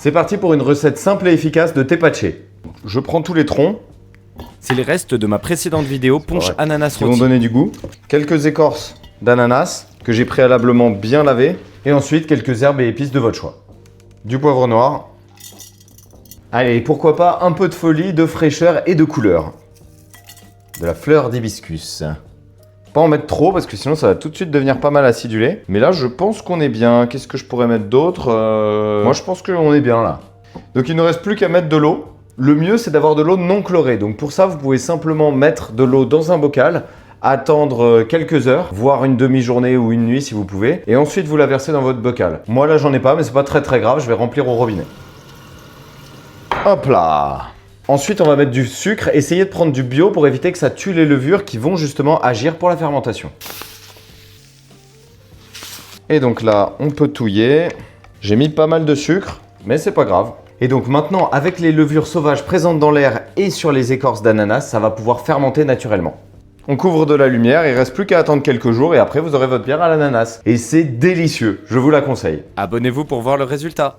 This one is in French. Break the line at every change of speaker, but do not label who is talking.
C'est parti pour une recette simple et efficace de thé patché. Je prends tous les troncs.
C'est les restes de ma précédente vidéo punch ananas
Qui vont
rôti.
donner du goût. Quelques écorces d'ananas que j'ai préalablement bien lavées. Et ensuite quelques herbes et épices de votre choix. Du poivre noir. Allez, pourquoi pas un peu de folie, de fraîcheur et de couleur. De la fleur d'hibiscus. Pas en mettre trop parce que sinon ça va tout de suite devenir pas mal acidulé. Mais là je pense qu'on est bien. Qu'est-ce que je pourrais mettre d'autre Moi je pense qu'on est bien là. Donc il ne reste plus qu'à mettre de l'eau. Le mieux c'est d'avoir de l'eau non chlorée. Donc pour ça vous pouvez simplement mettre de l'eau dans un bocal, attendre quelques heures, voire une demi-journée ou une nuit si vous pouvez. Et ensuite vous la versez dans votre bocal. Moi là j'en ai pas mais c'est pas très grave, je vais remplir au robinet. Hop là! Ensuite, on va mettre du sucre. Essayez de prendre du bio pour éviter que ça tue les levures qui vont justement agir pour la fermentation. Et donc là, on peut touiller. J'ai mis pas mal de sucre, mais c'est pas grave. Et donc maintenant, avec les levures sauvages présentes dans l'air et sur les écorces d'ananas, ça va pouvoir fermenter naturellement. On couvre de la lumière, il reste plus qu'à attendre quelques jours et après vous aurez votre bière à l'ananas. Et c'est délicieux, je vous la conseille.
Abonnez-vous pour voir le résultat.